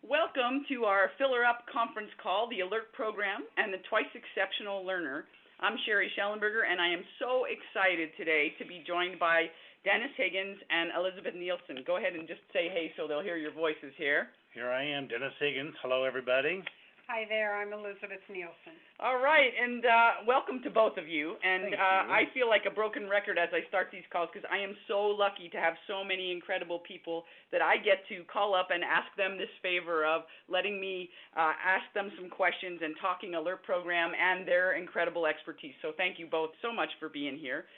Welcome to our Filler Up conference call, the Alert Program, and the Twice Exceptional Learner. I'm Shellenberger, and I am so excited today to be joined by Dennis Higgins and Elizabeth Nielsen. Go ahead and just say hey so they'll hear your voices here. Here I am, Dennis Higgins. Hello, everybody. Hi there, I'm Elizabeth Nielsen. All right, and welcome to both of you. And Thank you. I feel like a broken record as I start these calls because I am so lucky to have so many incredible people that I get to call up and ask them this favor of letting me ask them some questions and talking Alert Program and their incredible expertise. So thank you both so much for being here.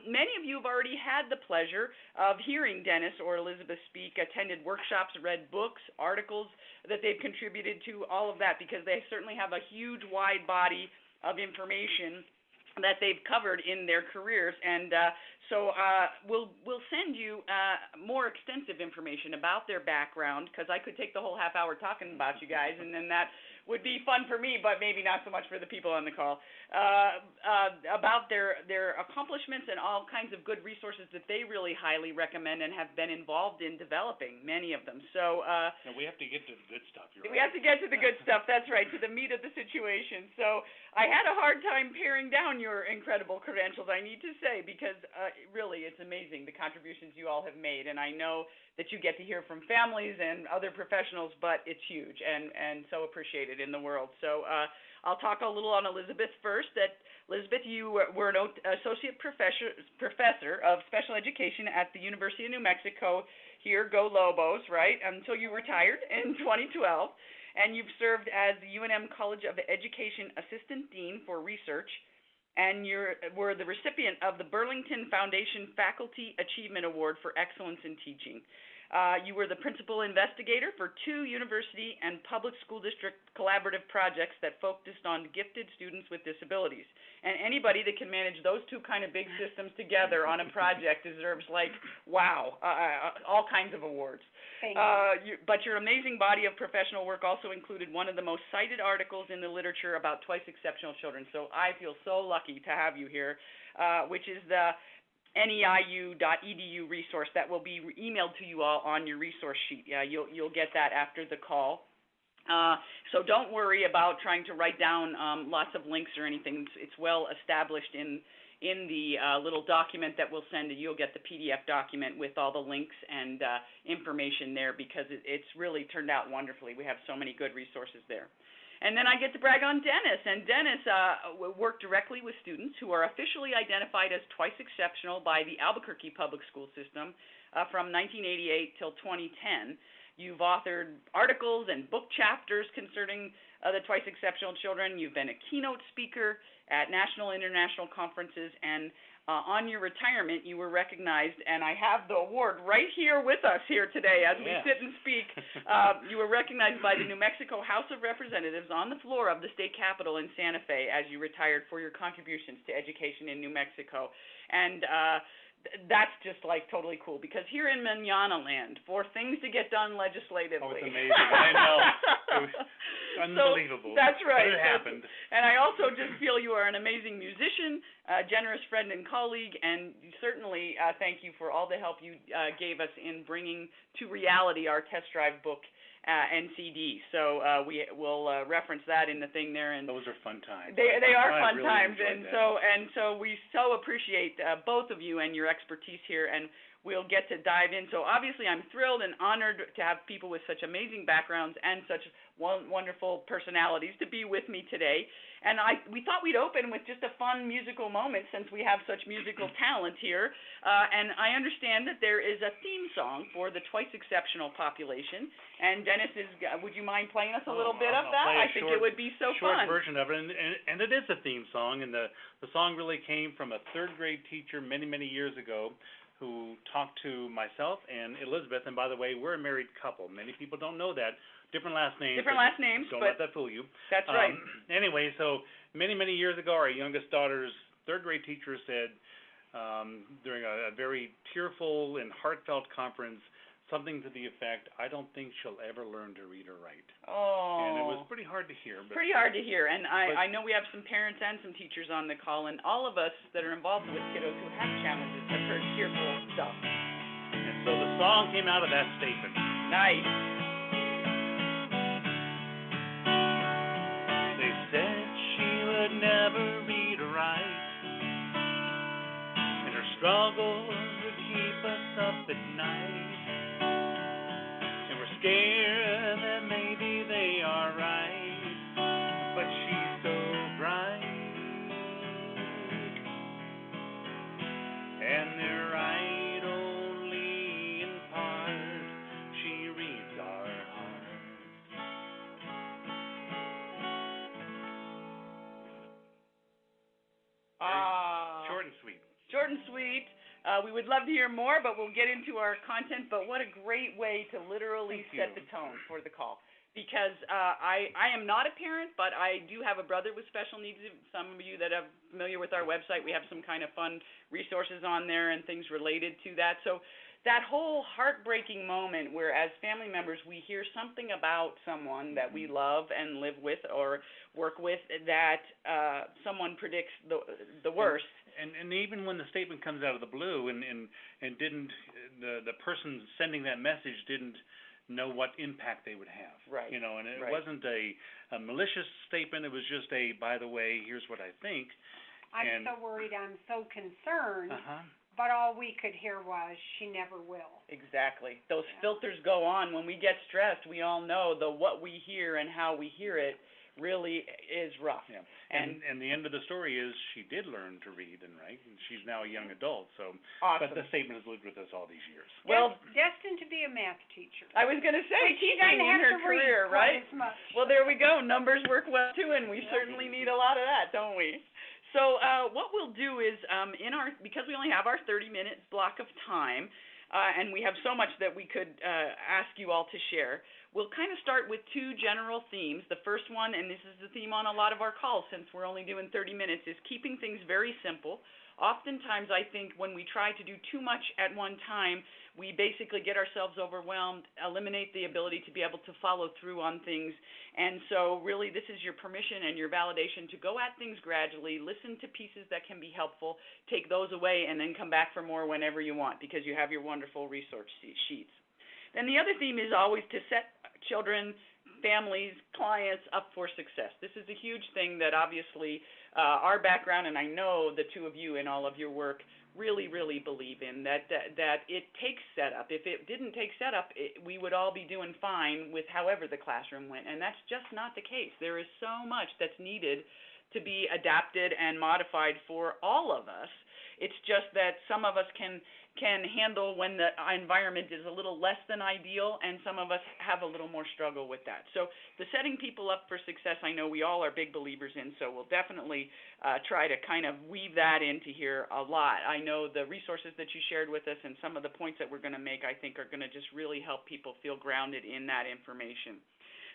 Many of you have already had the pleasure of hearing Dennis or Elizabeth speak, attended workshops, read books, articles that they've contributed to, all of that, because they certainly have a huge, wide body of information that they've covered in their careers. And so we'll send you more extensive information about their background, because I could take the whole half hour talking about you guys, and then that would be fun for me, but maybe not so much for the people on the call, about their accomplishments and all kinds of good resources that they really highly recommend and have been involved in developing, many of them. So and we have to get to the good stuff. We have to get to the good stuff, that's right, to the meat of the situation. So I had a hard time paring down your incredible credentials, I need to say, because really it's amazing the contributions you all have made, and I know that you get to hear from families and other professionals, but it's huge and so appreciated in the world. So I'll talk a little on Elizabeth first. Elizabeth, you were an associate professor of special education at the University of New Mexico, here, go Lobos, right, until you retired in 2012. And you've served as the UNM College of Education Assistant Dean for Research, and you were the recipient of the Burlington Foundation Faculty Achievement Award for Excellence in Teaching. You were the principal investigator for 2 university and public school district collaborative projects that focused on gifted students with disabilities. And anybody that can manage those 2 kind of big systems together on a project deserves, like, wow, all kinds of awards. Thank you. But your amazing body of professional work also included one of the most cited articles in the literature about twice exceptional children. So I feel so lucky to have you here, which is the NEIU.edu resource that will be emailed to you all on your resource sheet. You'll get that after the call. So don't worry about trying to write down lots of links or anything. It's well established in the little document that we'll send you. You'll get the PDF document with all the links and information there, because it's really turned out wonderfully. We have so many good resources there. And then I get to brag on Dennis, and Dennis worked directly with students who are officially identified as twice exceptional by the Albuquerque Public School System from 1988 till 2010. You've authored articles and book chapters concerning the twice exceptional children. You've been a keynote speaker at national and international conferences, and on your retirement, you were recognized, and I have the award right here with us here today as we sit and speak. You were recognized by the New Mexico House of Representatives on the floor of the state capitol in Santa Fe as you retired for your contributions to education in New Mexico. And that's just like totally cool, because here in Manana land, for things to get done legislatively. Oh, it's amazing. I know. It was unbelievable. So, that's right. But it happened. And I also just feel you are an amazing musician, a generous friend and colleague, and certainly thank you for all the help you gave us in bringing to reality our test drive book and CD. So we will reference that in the thing there. And those are fun times. They are fun really times, that. and so we so appreciate both of you and your expertise here, and we'll get to dive in. So obviously I'm thrilled and honored to have people with such amazing backgrounds and such wonderful personalities to be with me today. And we thought we'd open with just a fun musical moment, since we have such musical talent here. And I understand that there is a theme song for the twice exceptional population. And Dennis, would you mind playing us a little bit of that? I think it would be so fun. Short version of it, and it is a theme song. And the song really came from a 3rd grade teacher many, many years ago, who talked to myself and Elizabeth. And by the way, we're a married couple. Many people don't know that. Different last names. Don't let that fool you. That's right. Anyway, so many, many years ago, our youngest daughter's 3rd grade teacher said during a very tearful and heartfelt conference something to the effect, "I don't think she'll ever learn to read or write." Oh. And it was pretty hard to hear. Pretty hard to hear. And I know we have some parents and some teachers on the call, and all of us that are involved with kiddos who have challenges have heard tearful stuff. And so the song came out of that statement. Nice. struggles that keep us up at night, and we're scared that maybe they are right, but she's so bright, and they're right only in part. She reads our hearts. Short and sweet. Short and sweet. We would love to hear more, but we'll get into our content. But what a great way to literally set the tone for the call. Because I am not a parent, but I do have a brother with special needs. Some of you that are familiar with our website, we have some kind of fun resources on there and things related to that. So that whole heartbreaking moment where as family members we hear something about someone that we love and live with or work with that someone predicts the worst. And even when the statement comes out of the blue and didn't the person sending that message didn't know what impact they would have. Right. You know, and it Right. wasn't a malicious statement, it was just a, by the way, here's what I think. I'm so worried, I'm so concerned, but all we could hear was, she never will. Exactly. Those filters go on. When we get stressed, we all know what we hear and how we hear it really is rough. Yeah. And the end of the story is she did learn to read and write, and she's now a young adult. So, awesome. But the statement has lived with us all these years. Well, destined to be a math teacher. I was going to say, but she teaching doesn't in have her to career, read right? quite as much. Well, there we go. Numbers work well too, and we certainly need a lot of that, don't we? So what we'll do is, because we only have our 30-minute block of time, and we have so much that we could ask you all to share, we'll kind of start with two general themes. The first one, and this is the theme on a lot of our calls since we're only doing 30 minutes, is keeping things very simple. Oftentimes, I think when we try to do too much at one time, we basically get ourselves overwhelmed, eliminate the ability to be able to follow through on things. And so really this is your permission and your validation to go at things gradually, listen to pieces that can be helpful, take those away, and then come back for more whenever you want because you have your wonderful resource sheets. Then the other theme is always to set children, families, clients up for success. This is a huge thing that obviously our background, and I know the two of you in all of your work really, really believe in, that it takes setup. If it didn't take setup, we would all be doing fine with however the classroom went, and that's just not the case. There is so much that's needed to be adapted and modified for all of us. It's just that some of us can handle when the environment is a little less than ideal, and some of us have a little more struggle with that. So the setting people up for success, I know we all are big believers in, so we'll definitely try to kind of weave that into here a lot. I know the resources that you shared with us and some of the points that we're going to make, I think, are going to just really help people feel grounded in that information.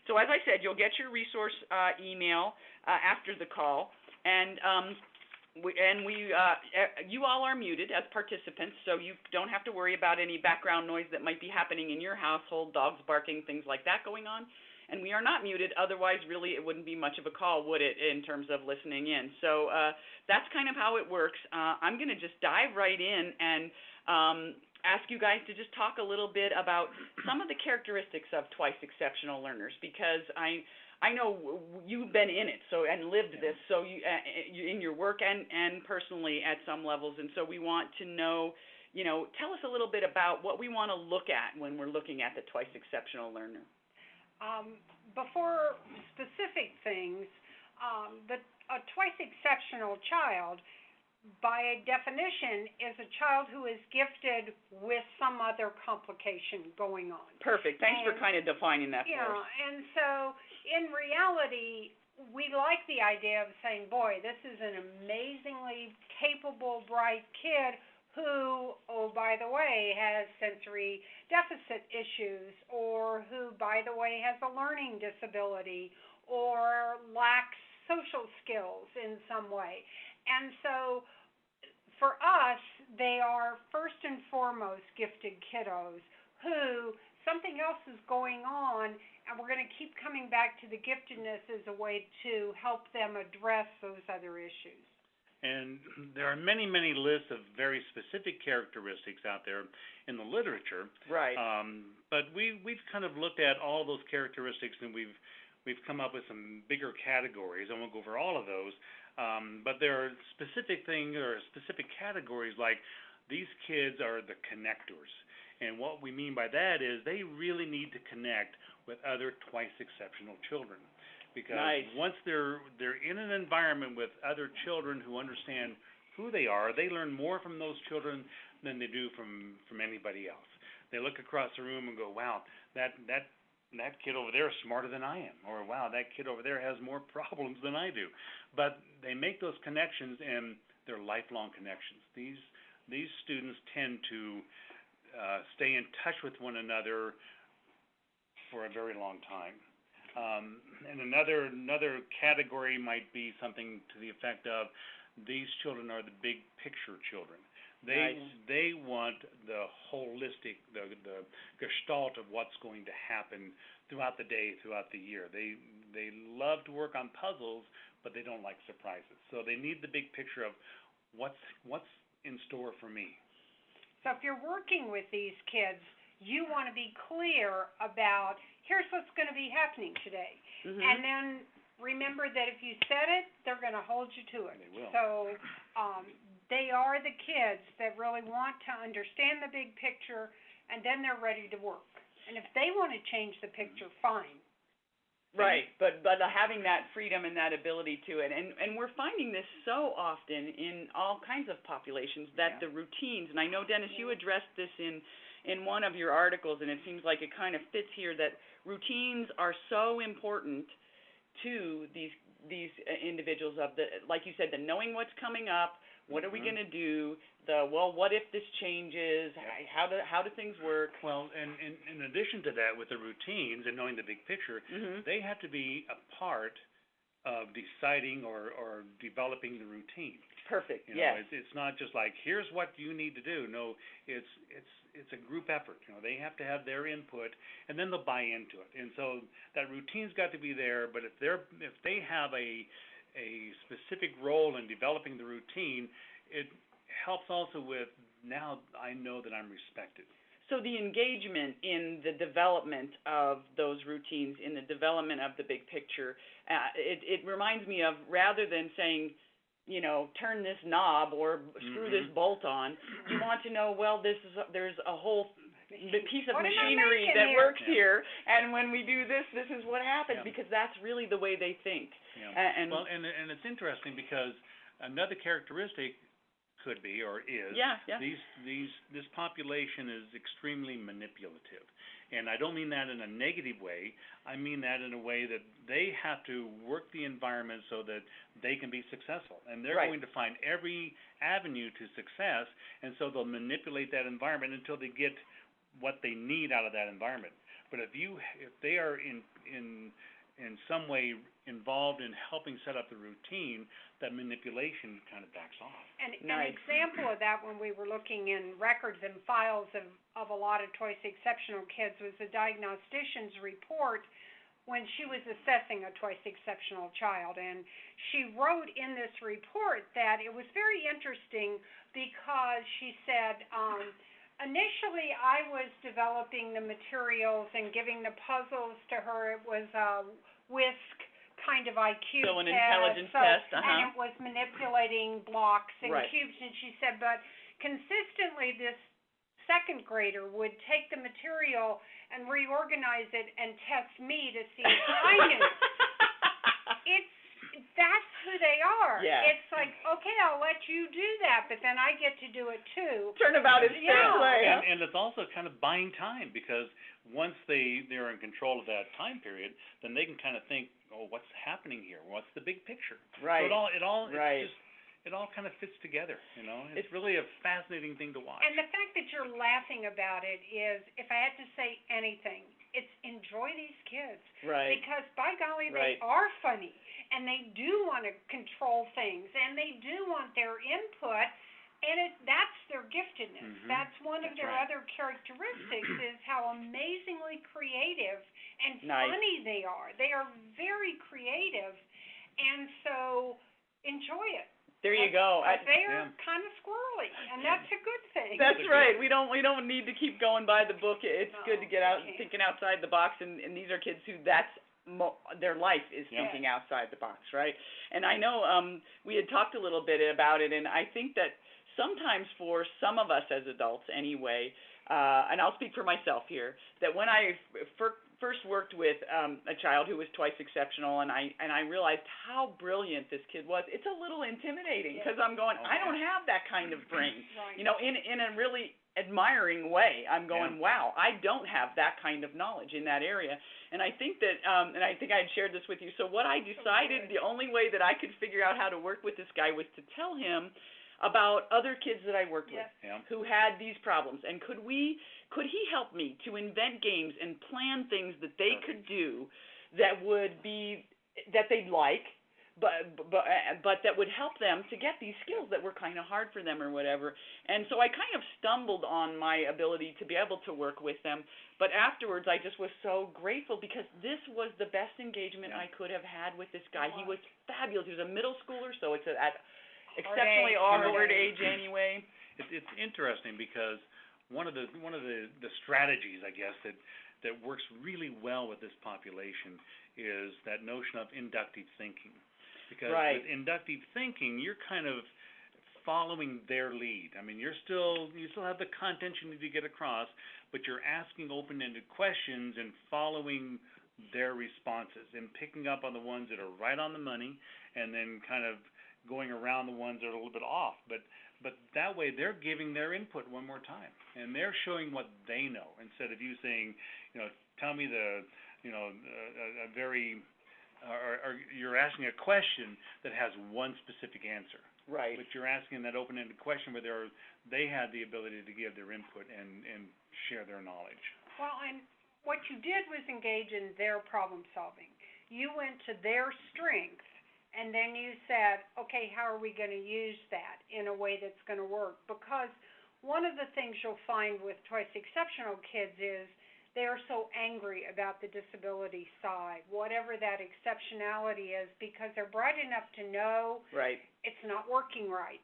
So as I said, you'll get your resource email after the call, and you all are muted as participants, so you don't have to worry about any background noise that might be happening in your household, dogs barking, things like that going on. And we are not muted, otherwise really it wouldn't be much of a call, would it, in terms of listening in. So that's kind of how it works. I'm going to just dive right in and ask you guys to just talk a little bit about some of the characteristics of twice exceptional learners, because I know you've been in it, so and lived this, so you in your work and personally at some levels, and so we want to know, tell us a little bit about what we want to look at when we're looking at the twice exceptional learner. Before specific things, a twice exceptional child, by definition, is a child who is gifted with some other complication going on. Perfect. Thanks for kind of defining that for us. Yeah, and so in reality, we like the idea of saying, boy, this is an amazingly capable, bright kid who, oh, by the way, has sensory deficit issues, or who, by the way, has a learning disability, or lacks social skills in some way. And so for us, they are first and foremost gifted kiddos who something else is going on, and we're going to keep coming back to the giftedness as a way to help them address those other issues. And there are many, many lists of very specific characteristics out there in the literature. Right. But we've kind of looked at all those characteristics, and we've come up with some bigger categories. I won't go over all of those. But there are specific things or specific categories like these kids are the connectors. And what we mean by that is they really need to connect with other twice exceptional children. Because once they're in an environment with other children who understand who they are, they learn more from those children than they do from anybody else. They look across the room and go, wow, that kid over there is smarter than I am, or wow, that kid over there has more problems than I do. But they make those connections, and they're lifelong connections. These students tend to stay in touch with one another for a very long time. And another category might be something to the effect of, these children are the big picture children. They want the holistic, the gestalt of what's going to happen throughout the day, throughout the year. They love to work on puzzles, but they don't like surprises. So they need the big picture of what's in store for me. So if you're working with these kids, you want to be clear about, here's what's going to be happening today. Mm-hmm. And then remember that if you said it, they're going to hold you to it. They will. So they are the kids that really want to understand the big picture, and then they're ready to work. And if they want to change the picture, fine. Right, but having that freedom and that ability to it, and we're finding this so often in all kinds of populations that the routines, and I know, Dennis, you addressed this in one of your articles, and it seems like it kind of fits here, that routines are so important to these individuals, of the, like you said, the knowing what's coming up, what are we going to do, what if this changes, how do things work? Well, and in addition to that, with the routines and knowing the big picture, they have to be a part of deciding or developing the routine. Perfect. You know, it's not just like, here's what you need to do. No, it's a group effort. You know, they have to have their input, and then they'll buy into it. And so that routine's got to be there. But if they have a specific role in developing the routine, it helps also with, now I know that I'm respected. So the engagement in the development of those routines, in the development of the big picture, it reminds me of, rather than saying, you know, turn this knob or screw this bolt on, you want to know, well, there's a whole piece of machinery that works here, and when we do this, this is what happens, because that's really the way they think. And it's interesting because another characteristic could be, or is, this population is extremely manipulative. And I don't mean that in a negative way. I mean that in a way that they have to work the environment so that they can be successful. And they're going to find every avenue to success, and so they'll manipulate that environment until they get what they need out of that environment. But if they are in some way involved in helping set up the routine, that manipulation kind of backs off. And an example of that, when we were looking in records and files of a lot of twice exceptional kids, was the diagnostician's report when she was assessing a twice exceptional child. And she wrote in this report that it was very interesting because she said, initially I was developing the materials and giving the puzzles to her. It was a whisk kind of IQ so an intelligence test, and it was manipulating blocks and cubes. And she said, but consistently this second grader would take the material and reorganize it and test me to see if I knew. That's who they are. Yeah. It's like, okay, I'll let you do that, but then I get to do it too. Turnabout is fair play. And it's also kind of buying time, because once they're in control of that time period, then they can kind of think, oh, what's happening here? What's the big picture? Right. So it all kind of fits together, you know. It's really a fascinating thing to watch. And the fact that you're laughing about it is, if I had to say anything, it's enjoy these kids. Right. Because by golly, they are funny, and they do want to control things, and they do want their input, and that's their giftedness. That's one of their other characteristics, is how amazingly creative and funny they are. They are very creative, and so enjoy it. There you go. They are kind of squirrely, and that's a good thing. That's right. We don't need to keep going by the book. It's good to get out and thinking outside the box, and these are kids who their life is thinking outside the box, right? And I know we had talked a little bit about it, and I think that sometimes for some of us as adults anyway, and I'll speak for myself here, that when I first worked with a child who was twice exceptional, and I realized how brilliant this kid was, it's a little intimidating because I'm going, I don't have that kind of brain. Right. You know, in a really admiring way, I'm going, wow, I don't have that kind of knowledge in that area. And I think that, and I think I had shared this with you, so what I decided, the only way that I could figure out how to work with this guy was to tell him about other kids that I worked with who had these problems, and could he help me to invent games and plan things that they could do that would be, that they'd like, but that would help them to get these skills that were kind of hard for them or whatever. And so I kind of stumbled on my ability to be able to work with them, but afterwards I just was so grateful because this was the best engagement I could have had with this guy. He was fabulous. He was a middle schooler, so it's at exceptionally awkward age anyway. It's interesting because one of the strategies, I guess, that works really well with this population is that notion of inductive thinking. Because with inductive thinking, you're kind of following their lead. I mean, you still have the content you need to get across, but you're asking open-ended questions and following their responses and picking up on the ones that are right on the money, and then kind of going around the ones that are a little bit off. But that way they're giving their input one more time, and they're showing what they know instead of you saying, tell me a very, or you're asking a question that has one specific answer. Right. But you're asking that open-ended question where they had the ability to give their input and share their knowledge. Well, and what you did was engage in their problem solving. You went to their strength, and then you said, okay, how are we going to use that in a way that's going to work? Because one of the things you'll find with twice exceptional kids is they are so angry about the disability side, whatever that exceptionality is, because they're bright enough to know it's not working right.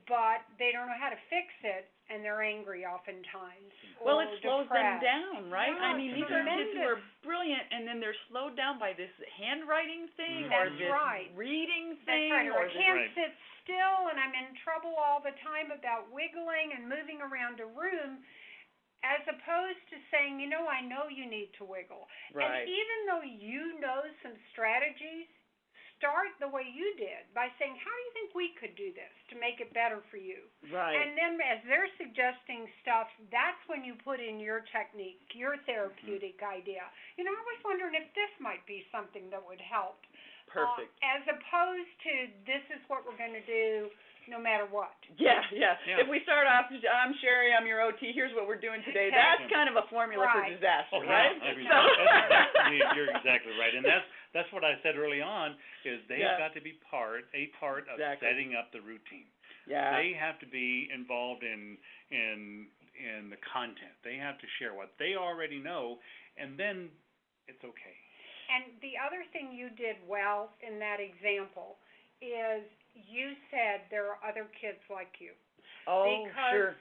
But they don't know how to fix it, and they're angry oftentimes. Well, it slows them down, right? Yeah, I mean, these are kids who are brilliant, and then they're slowed down by this handwriting thing or this reading thing. That's right. Or I can't sit still, and I'm in trouble all the time about wiggling and moving around a room, as opposed to saying, I know you need to wiggle. And even though you know some strategies, start the way you did by saying, how do you think we could do this to make it better for you? And then as they're suggesting stuff, that's when you put in your technique, your therapeutic idea. I was wondering if this might be something that would help. Perfect. As opposed to, this is what we're going to do no matter what. Yeah. If we start off, I'm Sherry, I'm your OT, here's what we're doing today, that's kind of a formula for disaster, right? You're exactly right. And that's what I said early on, is they've got to be a part of setting up the routine. They have to be involved in the content. They have to share what they already know, and then it's okay. And the other thing you did well in that example is you said there are other kids like you. Because,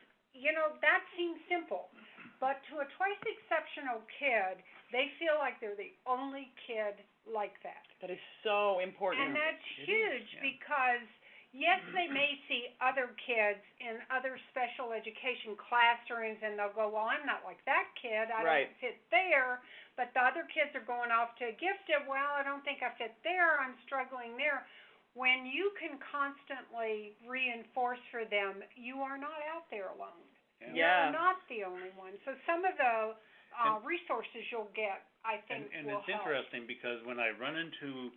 that seems simple. But to a twice exceptional kid, they feel like they're the only kid like that. That is so important. And that's huge because, yes, they may see other kids in other special education classrooms, and they'll go, well, I'm not like that kid. I don't fit there. But the other kids are going off to gifted. Well, I don't think I fit there. I'm struggling there. When you can constantly reinforce for them, you are not out there alone. You're not the only one. So some of the resources you'll get, I think, will it's help. Interesting because when I run into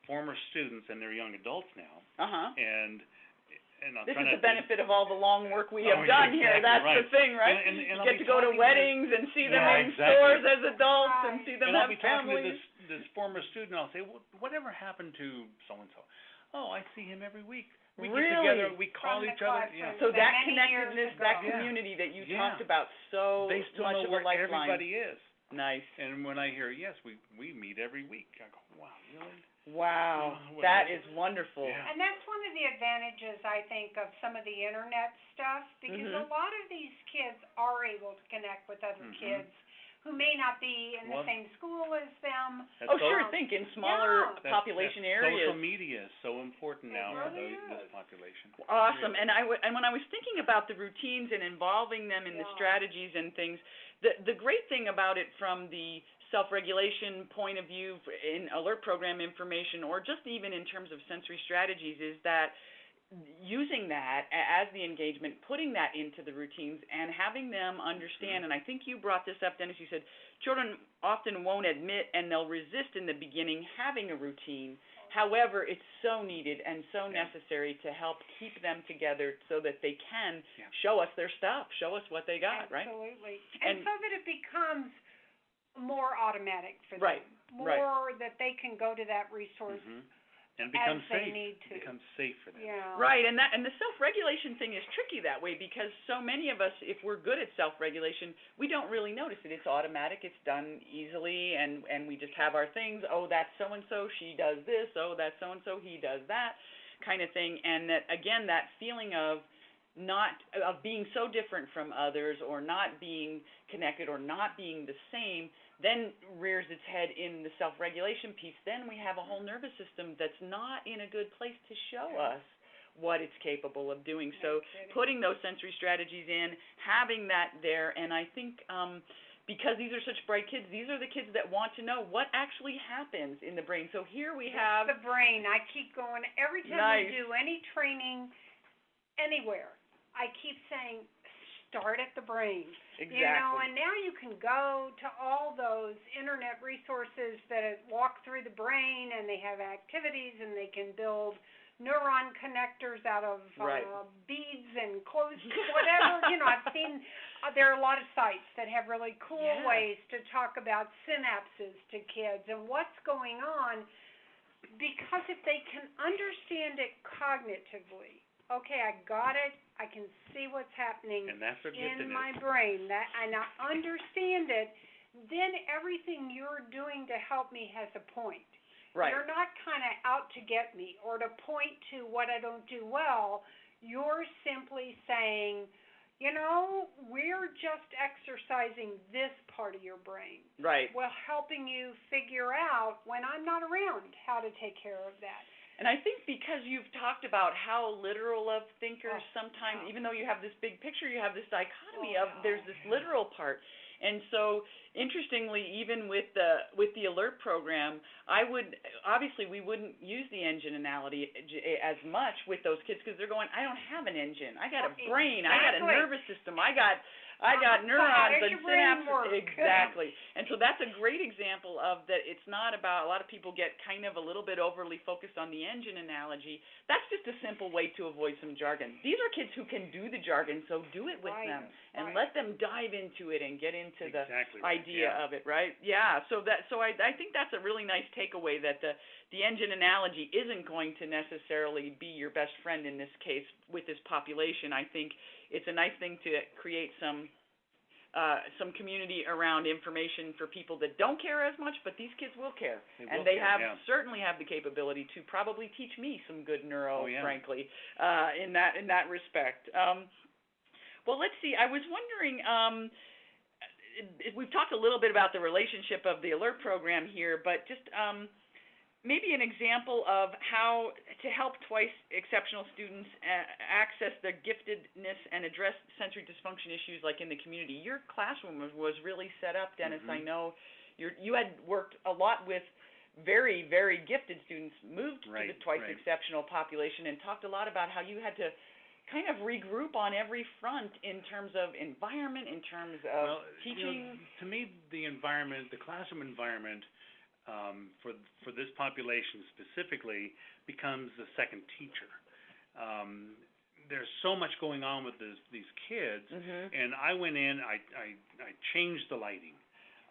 former students, and they're young adults now, and this is the benefit of all the long work we have done here. That's the thing, right? And you get to go to weddings and see them in stores as adults and see them have families. I'll be talking to this former student, I'll say, whatever happened to so-and-so? Oh, I see him every week. We get together, we call each other. So that connectedness, that community that you talked about, so they still much know of where a lifeline. everybody is. Nice. And when I hear, yes, we meet every week, I go, wow, really? Wow, that is wonderful. And that's one of the advantages, I think, of some of the internet stuff, because a lot of these kids are able to connect with other kids who may not be in the same school as them. Oh, sure. Think in smaller population areas. Social media is so important now for this population. Awesome. And when I was thinking about the routines and involving them in the strategies and things, the great thing about it from the self-regulation point of view in alert program information, or just even in terms of sensory strategies, is that using that as the engagement, putting that into the routines and having them understand, and I think you brought this up, Dennis, you said children often won't admit and they'll resist in the beginning having a routine. However, it's so needed and so necessary to help keep them together so that they can show us their stuff, show us what they got, right? Absolutely. And so that it becomes more automatic for them. More that they can go to that resource. And become safe. Becomes safe for them. Right, and the self-regulation thing is tricky that way, because so many of us, if we're good at self-regulation, we don't really notice it. It's automatic, it's done easily, and we just have our things. Oh, that's so-and-so, she does this. Oh, that's so-and-so, he does that, kind of thing. And that, again, that feeling of being so different from others, or not being connected, or not being the same, then rears its head in the self-regulation piece. Then we have a whole nervous system that's not in a good place to show us what it's capable of doing. So putting those sensory strategies in, having that there, and I think because these are such bright kids, these are the kids that want to know what actually happens in the brain. So here we have the brain. I keep going every time we do any training anywhere. I keep saying, start at the brain. Exactly. You know, and now you can go to all those internet resources that walk through the brain, and they have activities, and they can build neuron connectors out of beads and clothes, whatever. You know, I've seen there are a lot of sites that have really cool ways to talk about synapses to kids and what's going on, because if they can understand it cognitively, okay, I got it. I can see what's happening in my brain, and I understand it. Then everything you're doing to help me has a point. Right. You're not kind of out to get me or to point to what I don't do well. You're simply saying, you know, we're just exercising this part of your brain. Right. Well, helping you figure out when I'm not around how to take care of that. And I think because you've talked about how literal of thinkers sometimes, even though you have this big picture, you have this dichotomy of there's this literal part. And so, interestingly, even with the alert program, we wouldn't use the engine analogy as much with those kids, because they're going, I don't have an engine. I got a brain. I got a nervous system. I got neurons and synapses. Exactly. And so that's a great example of that. It's not about, a lot of people get kind of a little bit overly focused on the engine analogy. That's just a simple way to avoid some jargon. These are kids who can do the jargon, so do it with them and let them dive into it and get into the idea of it, right? Yeah. So I think that's a really nice takeaway, that the engine analogy isn't going to necessarily be your best friend in this case with this population. I think it's a nice thing to create some community around information for people that don't care as much, but these kids will care. They certainly have the capability to probably teach me some good neuro, frankly, in that respect. Well, let's see. I was wondering, we've talked a little bit about the relationship of the alert program here, but just maybe an example of how to help twice exceptional students access their giftedness and address sensory dysfunction issues like in the community. Your classroom was really set up, Dennis. I know you had worked a lot with very, very gifted students, moved to the twice exceptional population, and talked a lot about how you had to kind of regroup on every front in terms of environment, in terms of teaching. You know, to me, the environment, the classroom environment, for this population specifically, becomes the second teacher. There's so much going on with these kids, and I went in, I changed the lighting.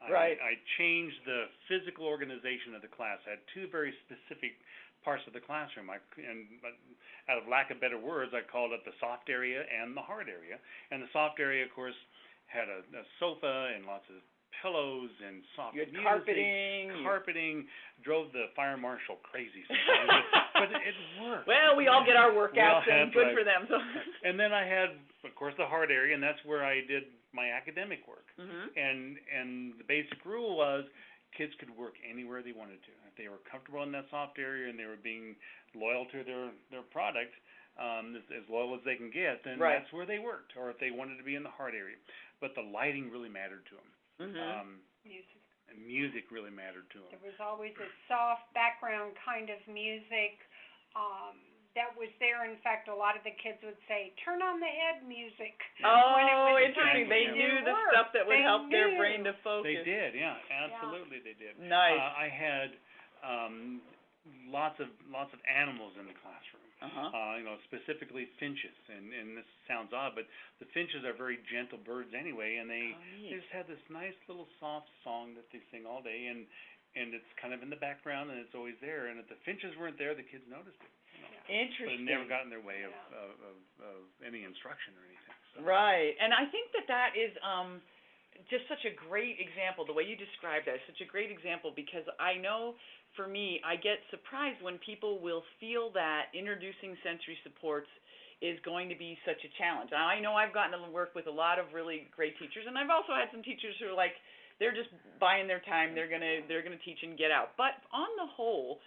I changed the physical organization of the class. I had two very specific parts of the classroom. Out of lack of better words, I called it the soft area and the hard area. And the soft area, of course, had a sofa and lots of pillows and soft music. Carpeting. Drove the fire marshal crazy sometimes. but it worked. Well, we all get our workouts, and that's good right. for them. So. And then I had, of course, the hard area, and that's where I did my academic work. And the basic rule was kids could work anywhere they wanted to. If they were comfortable in that soft area and they were being loyal to their product, as loyal as they can get, then that's where they worked. Or if they wanted to be in the hard area. But the lighting really mattered to them. Music. And music really mattered to them. There was always a soft background kind of music that was there. In fact, a lot of the kids would say, "Turn on the head music." Oh, interesting. They knew the stuff that would help their brain to focus. They did, yeah, absolutely, they did. Nice. I had lots of animals in the classroom. Specifically finches, and this sounds odd, but the finches are very gentle birds anyway, and they just have this nice little soft song that they sing all day, and it's kind of in the background, and it's always there. And if the finches weren't there, the kids noticed it. Interesting. But it never got in their way of any instruction or anything. So. Right, and I think that is just such a great example. The way you described that is such a great example, because I know for me, I get surprised when people will feel that introducing sensory supports is going to be such a challenge. Now, I know I've gotten to work with a lot of really great teachers, and I've also had some teachers who are like, they're just buying their time, they're gonna teach and get out. But on the whole,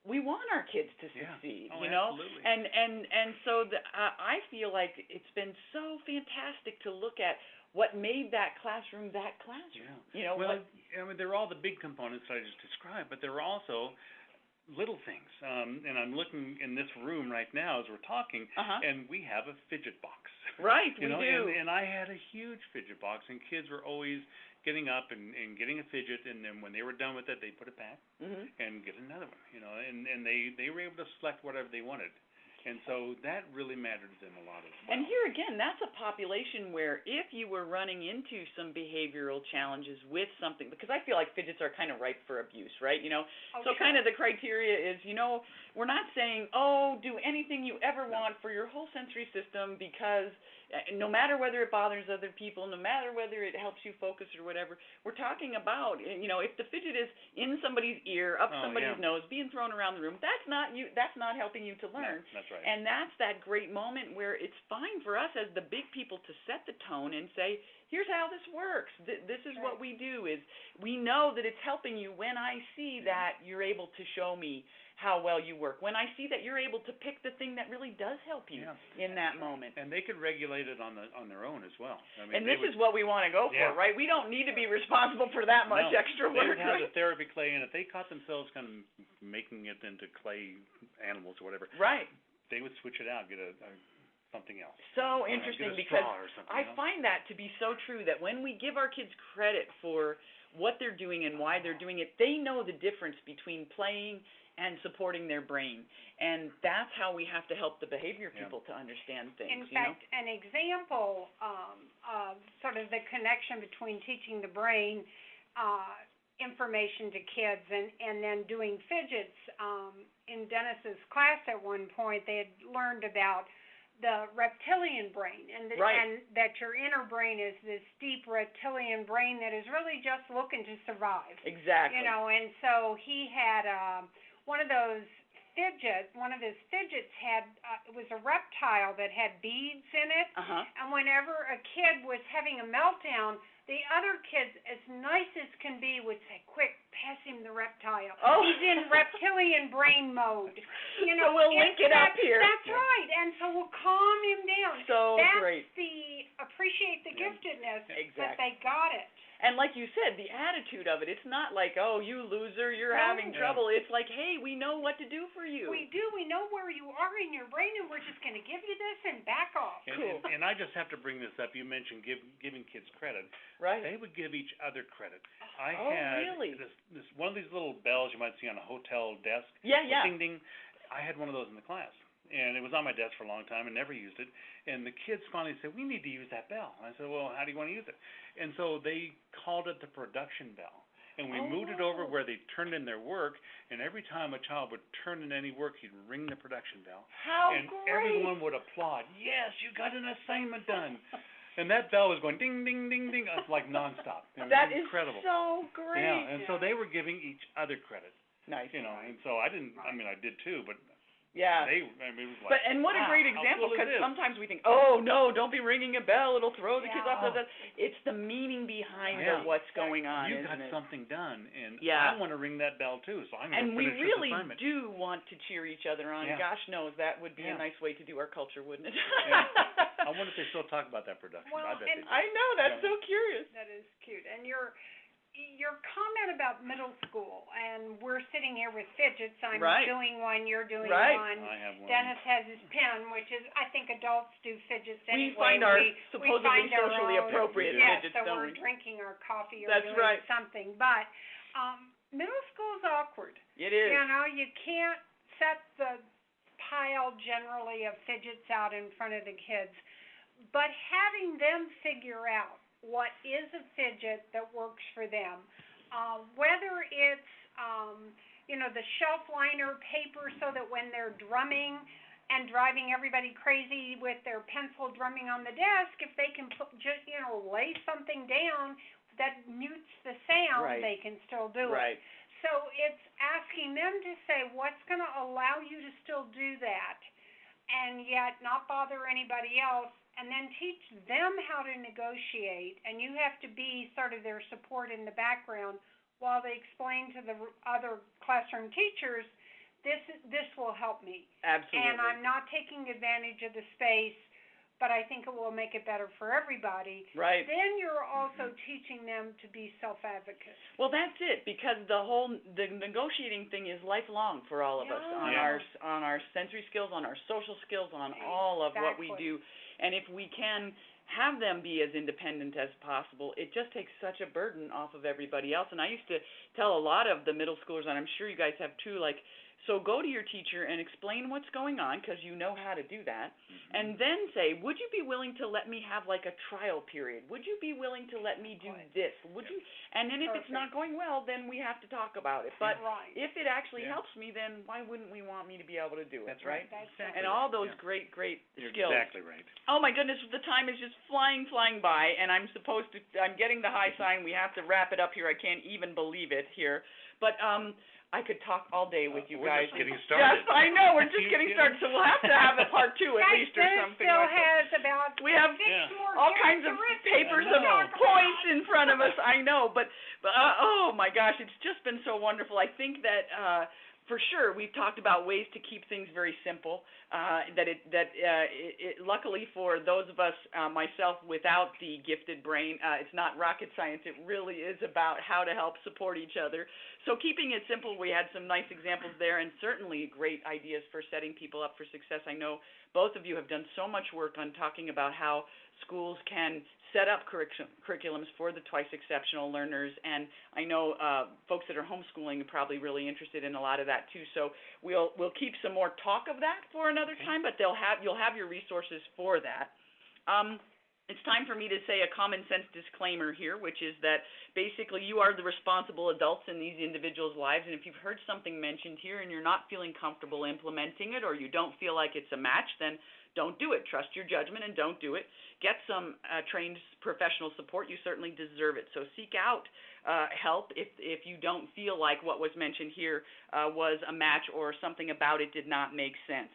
we want our kids to succeed, you know? Absolutely. And so I feel like it's been so fantastic to look at what made that classroom that classroom. Yeah. You know, well, they're all the big components that I just described, but there are also little things. And I'm looking in this room right now as we're talking, and we have a fidget box. Right, we do. And I had a huge fidget box, and kids were always getting up and getting a fidget, and then when they were done with it, they put it back and get another one. And they were able to select whatever they wanted. And so that really mattered to them a lot as well. And here again, that's a population where if you were running into some behavioral challenges with something, because I feel like fidgets are kind of ripe for abuse, right? So kind of the criteria is, we're not saying, do anything you ever want for your whole sensory system, because no matter whether it bothers other people, no matter whether it helps you focus or whatever, we're talking about, if the fidget is in somebody's ear, up somebody's nose, being thrown around the room, that's not helping you to learn. No, that's right. And that's that great moment where it's fine for us as the big people to set the tone and say, here's how this works. This is what we do. Is we know that it's helping you when I see that you're able to show me how well you work. When I see that you're able to pick the thing that really does help you in that moment. And they could regulate it on their own as well. And this is what we want to go for, right? We don't need to be responsible for that much extra work. They would have the therapy clay, and if they caught themselves kind of making it into clay animals or whatever, they would switch it out, get something else. So interesting, because I find that to be so true, that when we give our kids credit for what they're doing and why they're doing it, they know the difference between playing and supporting their brain. And that's how we have to help the behavior people to understand things. In fact, an example of sort of the connection between teaching the brain information to kids and then doing fidgets, in Dennis's class at one point, they had learned about the reptilian brain, and that your inner brain is this deep reptilian brain that is really just looking to survive. Exactly. And so he had one of his fidgets had, it was a reptile that had beads in it, and whenever a kid was having a meltdown, the other kids, as nice as can be, would say, quick, pass him the reptile. He's in reptilian brain mode. So we'll link it up here. That's right, and so we'll calm him down. So that's great. Appreciate the giftedness, that they got it. And like you said, the attitude of it, it's not like, oh, you loser, you're having trouble. It's like, hey, we know what to do for you. We do. We know where you are in your brain, and we're just going to give you this and back off. Cool. And I just have to bring this up. You mentioned giving kids credit. Right. They would give each other credit. I had this one of these little bells you might see on a hotel desk. Yeah. Ding, ding. I had one of those in the class. And it was on my desk for a long time and never used it. And the kids finally said, we need to use that bell. And I said, well, how do you want to use it? And so they called it the production bell. And we moved it over where they turned in their work, and every time a child would turn in any work, he'd ring the production bell. Great. Everyone would applaud. Yes, you got an assignment done. And that bell was going ding, ding, ding, ding, like nonstop. That is incredible. So great. Yeah, and so they were giving each other credit. Nice. And so I did too, but Yeah. It was like, And what a great wow, example, how cool because is this? sometimes we think, oh no, don't be ringing a bell, it'll throw the kids off. Yeah. It's the meaning behind Yeah. what's going on, You isn't got it? something done, and Yeah. I want to ring that bell too, so I'm going And to we finish really this assignment. do want to cheer each other on. Yeah. Gosh knows that would be a Yeah. nice way to do our culture, wouldn't it? Yeah. I wonder if they still talk about that production. Well, I bet and they do. I know, that's Yeah. so curious. That is cute. And your comment about middle school, and we're sitting here with fidgets. I'm Right. doing one, you're doing Right. one. I have one. Dennis has his pen, which is, I think adults do fidgets anyway. We find our we supposedly find our socially own, appropriate yeah, fidgets, so don't we're we? drinking our coffee or That's doing right. something. But middle school's awkward. It is. You know, you can't set the pile generally of fidgets out in front of the kids, but having them figure out what is a fidget that works for them, whether it's the shelf liner paper, so that when they're drumming and driving everybody crazy with their pencil drumming on the desk, if they can lay something down that mutes the sound, Right. they can still do Right. it. So it's asking them to say what's going to allow you to still do that and yet not bother anybody else, and then teach them how to negotiate. And you have to be sort of their support in the background while they explain to the other classroom teachers, this will help me. Absolutely. And I'm not taking advantage of the space, but I think it will make it better for everybody. Right. Then you're also teaching them to be self-advocates. Well, that's it, because the negotiating thing is lifelong for all of us on Yeah. our sensory skills, on our social skills, on all of what we Exactly. do. And if we can have them be as independent as possible, it just takes such a burden off of everybody else. And I used to tell a lot of the middle schoolers, and I'm sure you guys have too, like, so go to your teacher and explain what's going on, because you know how to do that, and then say, would you be willing to let me have like a trial period? Would you be willing to let me do this? Would you? And then if it's not going well, then we have to talk about it. But Right. if it actually helps me, then why wouldn't we want me to be able to do it? That's right? That's Exactly. And all those Yeah. great You're skills. exactly right. Oh my goodness, the time is just flying by, and I'm getting the high sign. We have to wrap it up here. I can't even believe it here. But I could talk all day with you We're guys. just getting started. Yes, I know, we're just getting started, so we'll have to have a part 2 at Guys, least, or Dennis something still like that. has about We have 6 more all kinds of papers of points in front of us, I know, but oh my gosh, it's just been so wonderful. I think that for sure we've talked about ways to keep things very simple, luckily for those of us, myself, without the gifted brain, it's not rocket science. It really is about how to help support each other. So keeping it simple, we had some nice examples there, and certainly great ideas for setting people up for success. I know both of you have done so much work on talking about how schools can set up curriculums for the twice exceptional learners, and I know folks that are homeschooling are probably really interested in a lot of that too. So we'll keep some more talk of that for another time, but you'll have your resources for that. It's time for me to say a common sense disclaimer here, which is that basically you are the responsible adults in these individuals' lives, and if you've heard something mentioned here and you're not feeling comfortable implementing it, or you don't feel like it's a match, then don't do it. Trust your judgment and don't do it. Get some trained professional support. You certainly deserve it. So seek out help if you don't feel like what was mentioned here was a match, or something about it did not make sense.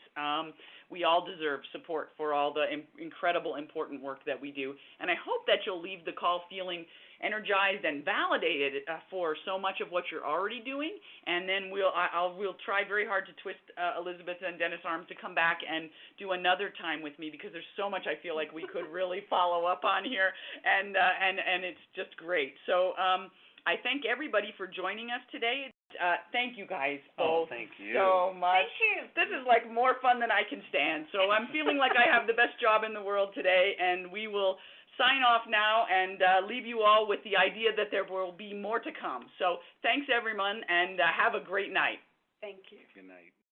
We all deserve support for all the incredible, important work that we do. And I hope that you'll leave the call feeling energized and validated for so much of what you're already doing. And then we'll try very hard to twist Elizabeth and Dennis' arm to come back and do another time with me, because there's so much I feel like we could really follow up on here, and it's just great. So I thank everybody for joining us today. Thank you guys both thank you so much. Thank you. This is like more fun than I can stand. So I'm feeling like I have the best job in the world today, and we will sign off now and leave you all with the idea that there will be more to come. So thanks everyone, and have a great night. Thank you. Good night.